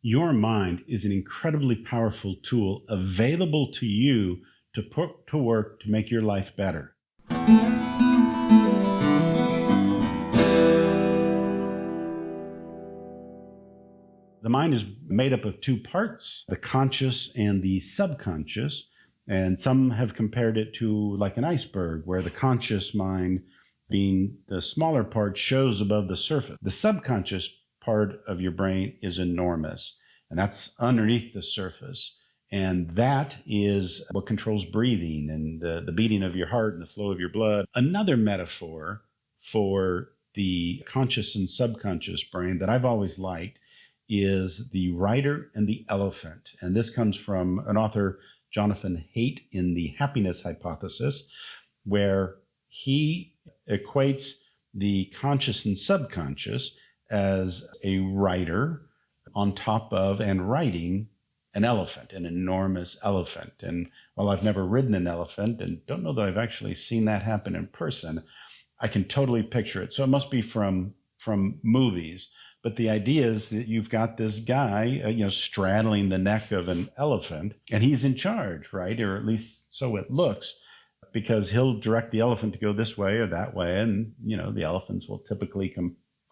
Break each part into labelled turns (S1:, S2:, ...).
S1: Your mind is an incredibly powerful tool available to you to put to work to make your life better. The mind is made up of two parts, the conscious and the subconscious. And some have compared it to like an iceberg, where the conscious mind, being the smaller part, shows above the surface. The subconscious part of your brain is enormous, and that's underneath the surface. And that is what controls breathing and the beating of your heart and the flow of your blood. Another metaphor for the conscious and subconscious brain that I've always liked is the rider and the elephant. And this comes from an author, Jonathon Haidt, in The Happiness Hypothesis, where he equates the conscious and subconscious as a rider on top of and riding an elephant, an enormous elephant. And while I've never ridden an elephant and don't know that I've actually seen that happen in person, I can totally picture it. So it must be from movies. But the idea is that you've got this guy, straddling the neck of an elephant, and he's in charge, right? Or at least so it looks, because he'll direct the elephant to go this way or that way, and the elephants will typically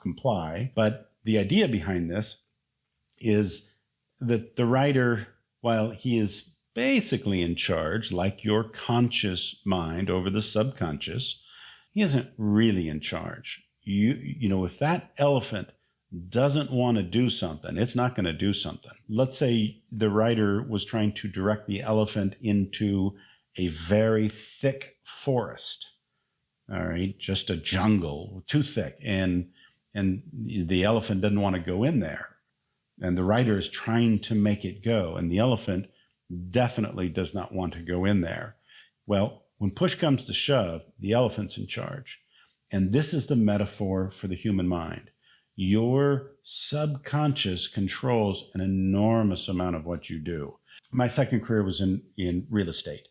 S1: comply. But the idea behind this is that the rider, while he is basically in charge, like your conscious mind over the subconscious, he isn't really in charge. If that elephant doesn't want to do something, it's not going to do something. Let's say the rider was trying to direct the elephant into a very thick forest, all right, just a jungle, too thick, and the elephant doesn't want to go in there. And the rider is trying to make it go, and the elephant definitely does not want to go in there. Well, when push comes to shove, the elephant's in charge. And this is the metaphor for the human mind. Your subconscious controls an enormous amount of what you do. My second career was in real estate.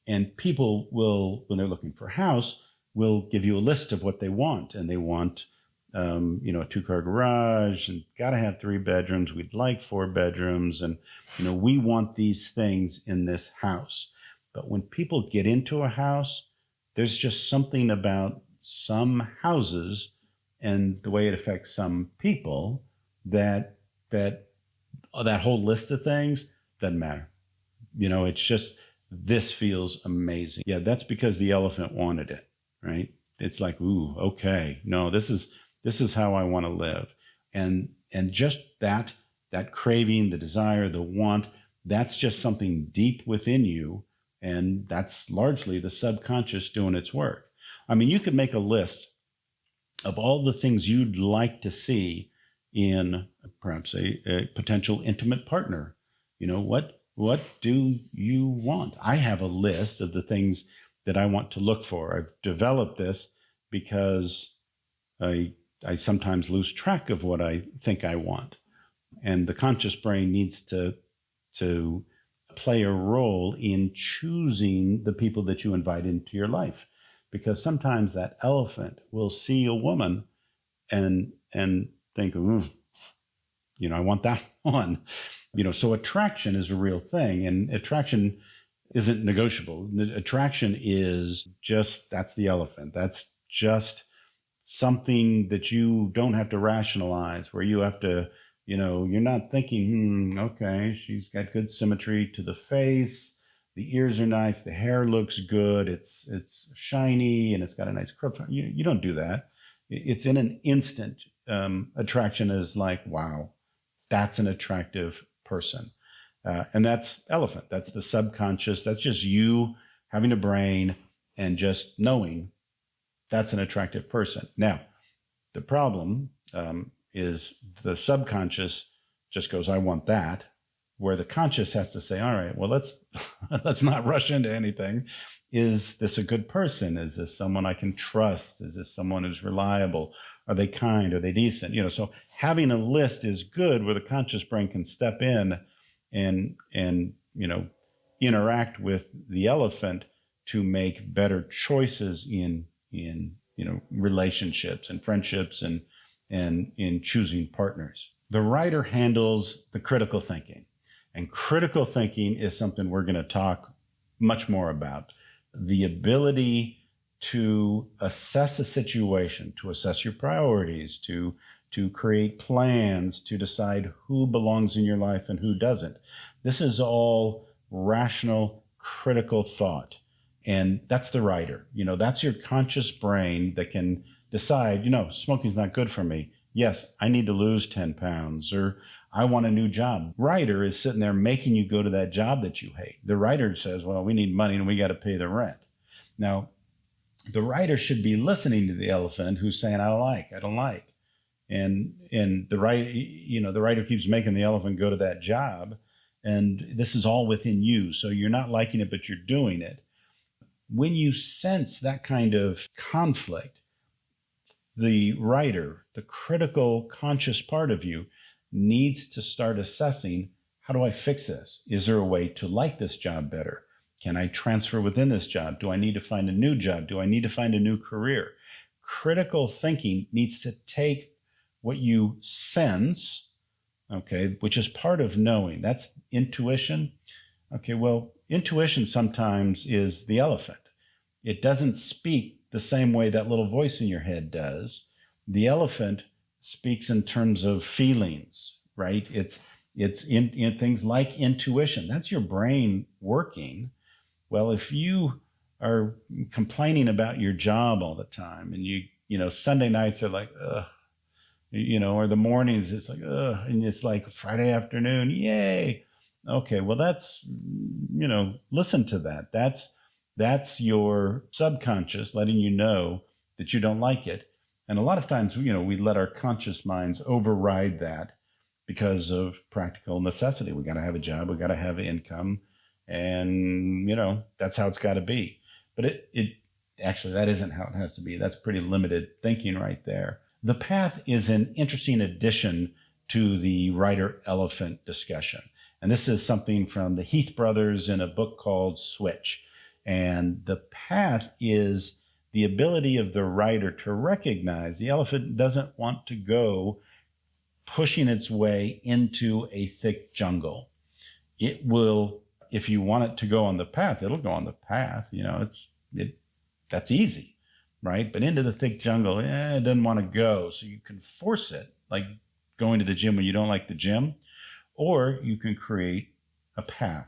S1: And people will, when they're looking for a house, will give you a list of what they want. And they want, a 2-car garage, and got to have 3 bedrooms. We'd like 4 bedrooms. And, we want these things in this house. But when people get into a house, there's just something about some houses and the way it affects some people that whole list of things doesn't matter. It's just, this feels amazing. Yeah, that's because the elephant wanted it, right? It's like, ooh, okay, no, this is how I want to live. And just that craving, the desire, the want, that's just something deep within you. And that's largely the subconscious doing its work. I mean, you could make a list of all the things you'd like to see in perhaps a potential intimate partner. What do you want? I have a list of the things that I want to look for. I've developed this because I sometimes lose track of what I think I want. And the conscious brain needs to play a role in choosing the people that you invite into your life. Because sometimes that elephant will see a woman and think, I want that one. So attraction is a real thing, and attraction isn't negotiable. Attraction is just, that's the elephant. That's just something that you don't have to rationalize, where you have to, you're not thinking, okay, she's got good symmetry to the face. The ears are nice. The hair looks good. It's shiny and it's got a nice curl. You don't do that. It's in an instant. Attraction is like, wow, that's an attractive person. And that's elephant. That's the subconscious. That's just you having a brain and just knowing that's an attractive person. Now, the problem is the subconscious just goes, I want that. Where the conscious has to say, all right, well, let's not rush into anything. Is this a good person? Is this someone I can trust? Is this someone who's reliable? Are they kind? Are they decent? So having a list is good, where the conscious brain can step in and interact with the elephant to make better choices in relationships and friendships and in choosing partners. The writer handles the critical thinking. And critical thinking is something we're going to talk much more about. The ability to assess a situation, to assess your priorities, to create plans, to decide who belongs in your life and who doesn't. This is all rational, critical thought. And that's the writer. That's your conscious brain that can decide, smoking's not good for me. Yes, I need to lose 10 pounds, or I want a new job. Writer is sitting there making you go to that job that you hate. The writer says, well, we need money and we got to pay the rent. Now, the writer should be listening to the elephant who's saying, I don't like. And the writer keeps making the elephant go to that job. And this is all within you. So you're not liking it, but you're doing it. When you sense that kind of conflict, the writer, the critical, conscious part of you, needs to start assessing, how do I fix this? Is there a way to like this job better? Can I transfer within this job? Do I need to find a new job? Do I need to find a new career? Critical thinking needs to take what you sense, okay, which is part of knowing. That's intuition. Okay, well, intuition sometimes is the elephant. It doesn't speak the same way that little voice in your head does. The elephant speaks in terms of feelings, right? It's in things like intuition. That's your brain working. Well, if you are complaining about your job all the time, and Sunday nights are like, ugh, or the mornings it's like, ugh, and it's like Friday afternoon, yay. Okay, well, that's, listen to that. That's your subconscious letting you know that you don't like it. And a lot of times, we let our conscious minds override that because of practical necessity. We got to have a job, we got to have income, and that's how it's got to be. But it actually, that isn't how it has to be. That's pretty limited thinking right there. The path is an interesting addition to the writer elephant discussion. And this is something from the Heath brothers in a book called Switch. And the path is the ability of the writer to recognize the elephant doesn't want to go pushing its way into a thick jungle. It will, if you want it to go on the path, it'll go on the path. That's easy, right? But into the thick jungle, it doesn't want to go. So you can force it, like going to the gym when you don't like the gym, or you can create a path.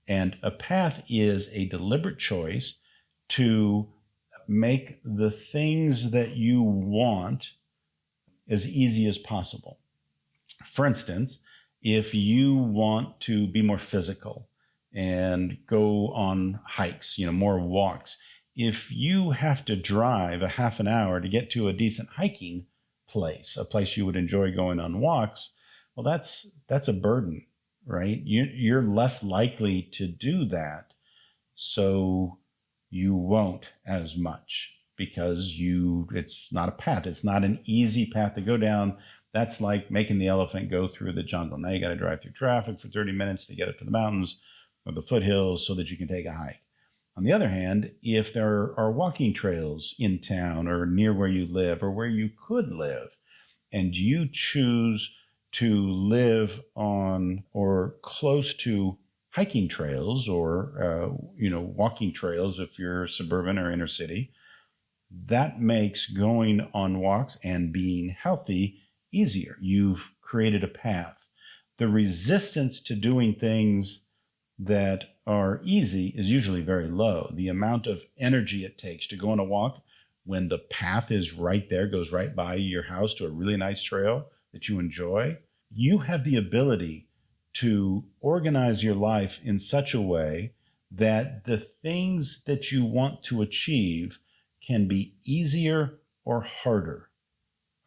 S1: And a path is a deliberate choice to make the things that you want as easy as possible. For instance, if you want to be more physical and go on hikes, more walks, if you have to drive a half an hour to get to a decent hiking place, a place you would enjoy going on walks, well, that's a burden, right? You're less likely to do that. So you won't as much because it's not a path. It's not an easy path to go down. That's like making the elephant go through the jungle. Now you got to drive through traffic for 30 minutes to get up to the mountains or the foothills so that you can take a hike. On the other hand, if there are walking trails in town or near where you live or where you could live, and you choose to live on or close to hiking trails or walking trails if you're suburban or inner city, that makes going on walks and being healthy easier. You've created a path. The resistance to doing things that are easy is usually very low. The amount of energy it takes to go on a walk when the path is right there, goes right by your house to a really nice trail that you enjoy, you have the ability to organize your life in such a way that the things that you want to achieve can be easier or harder.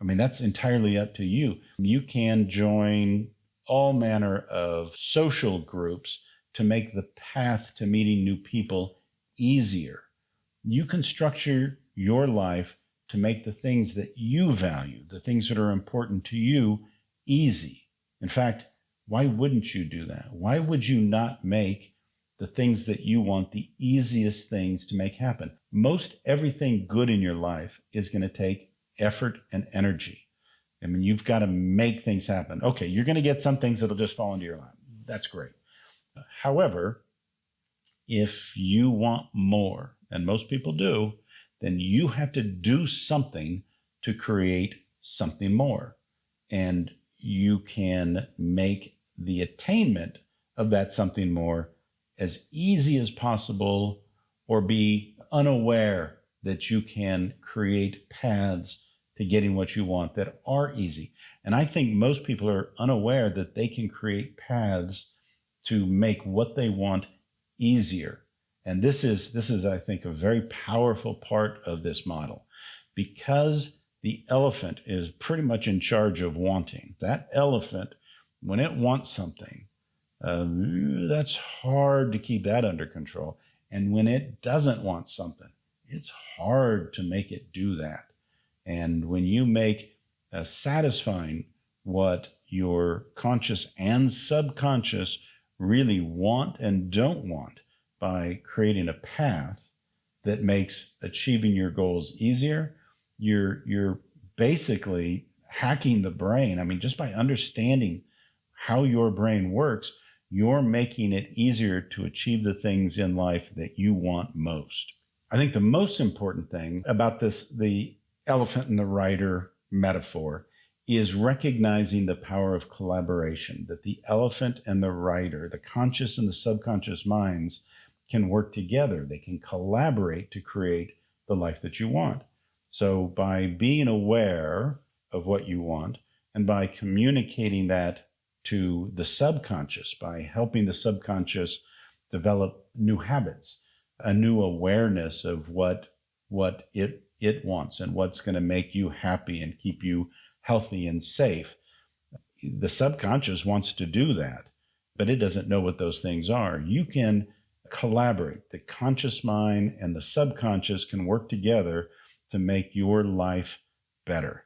S1: I mean, that's entirely up to you. You can join all manner of social groups to make the path to meeting new people easier. You can structure your life to make the things that you value, the things that are important to you, easy. In fact, why wouldn't you do that? Why would you not make the things that you want the easiest things to make happen? Most everything good in your life is going to take effort and energy. I mean, you've got to make things happen. Okay, you're going to get some things that'll just fall into your lap. That's great. However, if you want more, and most people do, then you have to do something to create something more. And you can make the attainment of that something more as easy as possible, or be unaware that you can create paths to getting what you want that are easy. And I think most people are unaware that they can create paths to make what they want easier. And this is, I think, a very powerful part of this model, because the elephant is pretty much in charge of wanting. That elephant, when it wants something, that's hard to keep that under control. And when it doesn't want something, it's hard to make it do that. And when you make satisfying what your conscious and subconscious really want and don't want by creating a path that makes achieving your goals easier, you're basically hacking the brain. I mean, just by understanding how your brain works, you're making it easier to achieve the things in life that you want most. I think the most important thing about this, the elephant and the rider metaphor, is recognizing the power of collaboration, that the elephant and the rider, the conscious and the subconscious minds, can work together. They can collaborate to create the life that you want. So by being aware of what you want and by communicating that to the subconscious, by helping the subconscious develop new habits, a new awareness of what it wants and what's going to make you happy and keep you healthy and safe. The subconscious wants to do that, but it doesn't know what those things are. You can collaborate. The conscious mind and the subconscious can work together to make your life better.